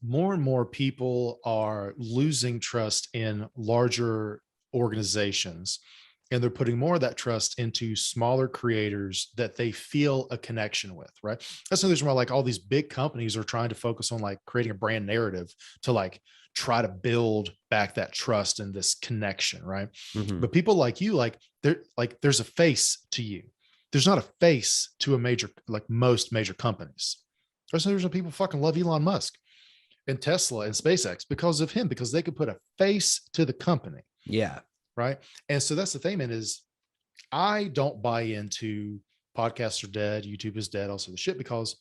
more and more people are losing trust in larger organizations, and they're putting more of that trust into smaller creators that they feel a connection with, right? That's the reason why like all these big companies are trying to focus on like creating a brand narrative to like try to build back that trust and this connection, right? Mhm. But people like you, like there's a face to you. There's not a face to a major, like most major companies. There's people fucking love Elon Musk and Tesla and SpaceX because of him, because they could put a face to the company, Yeah. right? And so that's the thing, man, is I don't buy into podcasts are dead, YouTube is dead, also the shit, because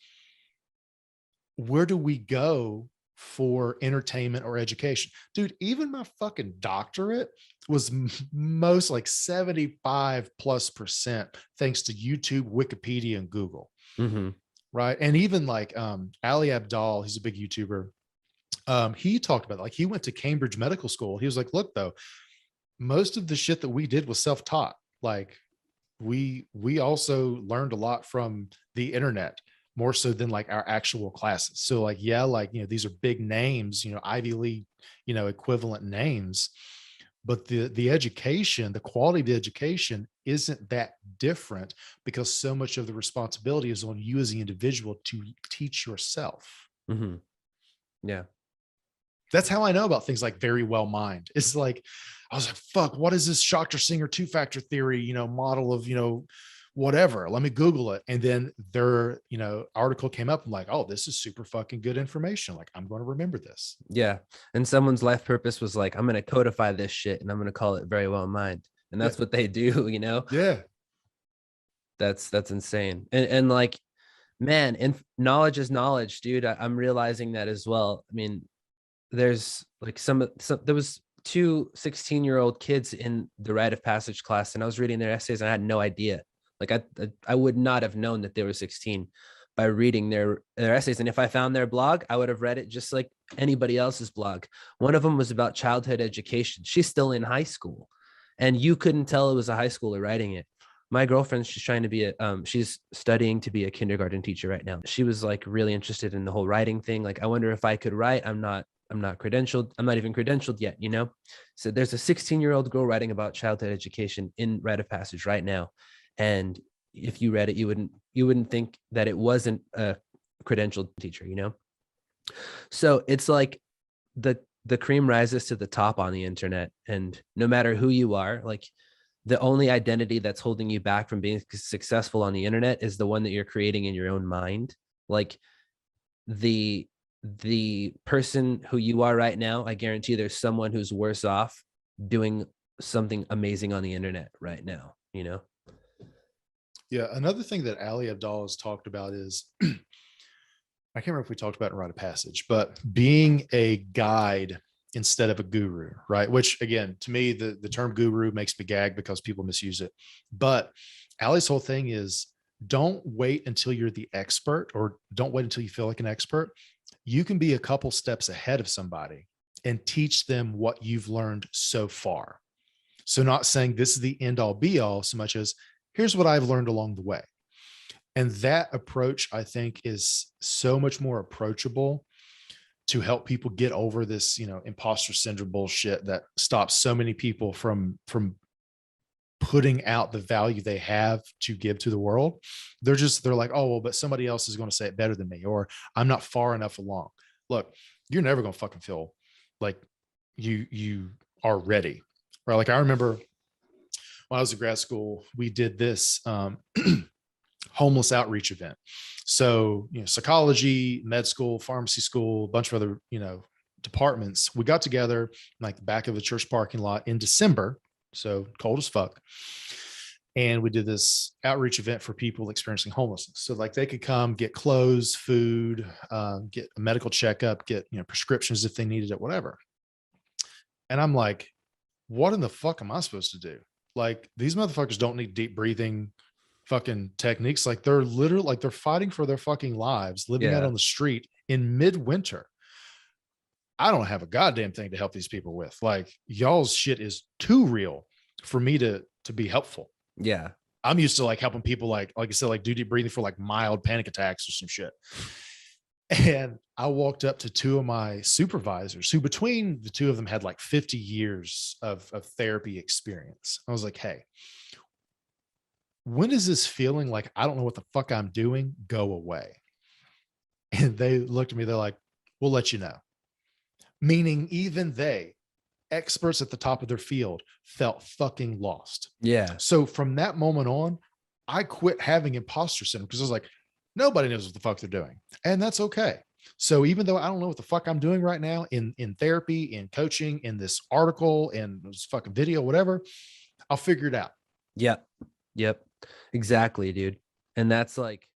where do we go for entertainment or education? Dude, even my fucking doctorate was most like 75+% thanks to YouTube, Wikipedia, and Google. Mhm. Right. And even like Ali Abdal, he's a big YouTuber. He talked about like he went to Cambridge Medical School. He was like, look, though, most of the shit that we did was self-taught. Like we also learned a lot from the internet, more so than like our actual classes. So like, yeah, like, these are big names, Ivy League, equivalent names, but the education, the quality of the education isn't that different, because so much of the responsibility is on you as the individual to teach yourself. Mhm. Yeah. That's how I know about things like Very Well Mind. It's like, I was like, fuck, what is this Dr. Singer two-factor theory, model of, whatever. Let me Google it. And then their, article came up. I'm like, oh, this is super fucking good information. Like, I'm going to remember this. Yeah. And someone's life purpose was like, I'm going to codify this shit and I'm going to call it Very Well Mind. And Yeah. that's what they do, Yeah. That's insane. And like, man, and knowledge is knowledge, dude. I'm realizing that as well. I mean, there's like there was two 16-year-old kids in the rite of passage class, and I was reading their essays and I had no idea. Like I would not have known that they were 16 by reading their essays. And if I found their blog, I would have read it just like anybody else's blog. One of them was about childhood education. She's still in high school, and you couldn't tell it was a high schooler writing it. My girlfriend, she's trying to be she's studying to be a kindergarten teacher right now. She was like really interested in the whole writing thing. Like, I wonder if I could write. I'm not credentialed. I'm not even credentialed yet, So there's a 16-year-old girl writing about childhood education in rite of passage right now. And if you read it, you wouldn't think that it wasn't a credentialed teacher, So it's like the cream rises to the top on the internet. And no matter who you are, like, the only identity that's holding you back from being successful on the internet is the one that you're creating in your own mind. Like, the person who you are right now, I guarantee there's someone who's worse off doing something amazing on the internet right now, Yeah. Another thing that Ali Abdal has talked about is, I can't remember if we talked about it in Rite of Passage, but being a guide instead of a guru, right? Which again, to me, the term guru makes me gag because people misuse it. But Ali's whole thing is, don't wait until you're the expert, or don't wait until you feel like an expert. You can be a couple steps ahead of somebody and teach them what you've learned so far. So not saying this is the end all be all so much as here's what I've learned along the way. And that approach, I think, is so much more approachable to help people get over this, imposter syndrome bullshit that stops so many people from putting out the value they have to give to the world. They're like, oh, well, but somebody else is going to say it better than me, or I'm not far enough along. Look, you're never going to fucking feel like you are ready. Right. Like, I remember when I was in grad school, we did this homeless outreach event. So, psychology, med school, pharmacy school, a bunch of other, departments. We got together in like the back of the church parking lot in December. So cold as fuck. And we did this outreach event for people experiencing homelessness. So like they could come get clothes, food, get a medical checkup, get, prescriptions if they needed it, whatever. And I'm like, what in the fuck am I supposed to do? Like, these motherfuckers don't need deep breathing fucking techniques. Like, they're literally like they're fighting for their fucking lives, living out Yeah. on the street in midwinter. I don't have a goddamn thing to help these people with. Like, y'all's shit is too real for me to be helpful. Yeah. I'm used to like helping people like I said, like do deep breathing for like mild panic attacks or some shit. And I walked up to two of my supervisors who between the two of them had like 50 years of therapy experience. I was like, hey, when is this feeling like I don't know what the fuck I'm doing go away? And they looked at me, they're like, we'll let you know. Meaning even they, experts at the top of their field, felt fucking lost. Yeah. So from that moment on, I quit having imposter syndrome because I was like, nobody knows what the fuck they're doing. And that's okay. So even though I don't know what the fuck I'm doing right now in therapy, in coaching, in this article, in this fucking video, whatever, I'll figure it out. Yep. Exactly, dude. And that's like,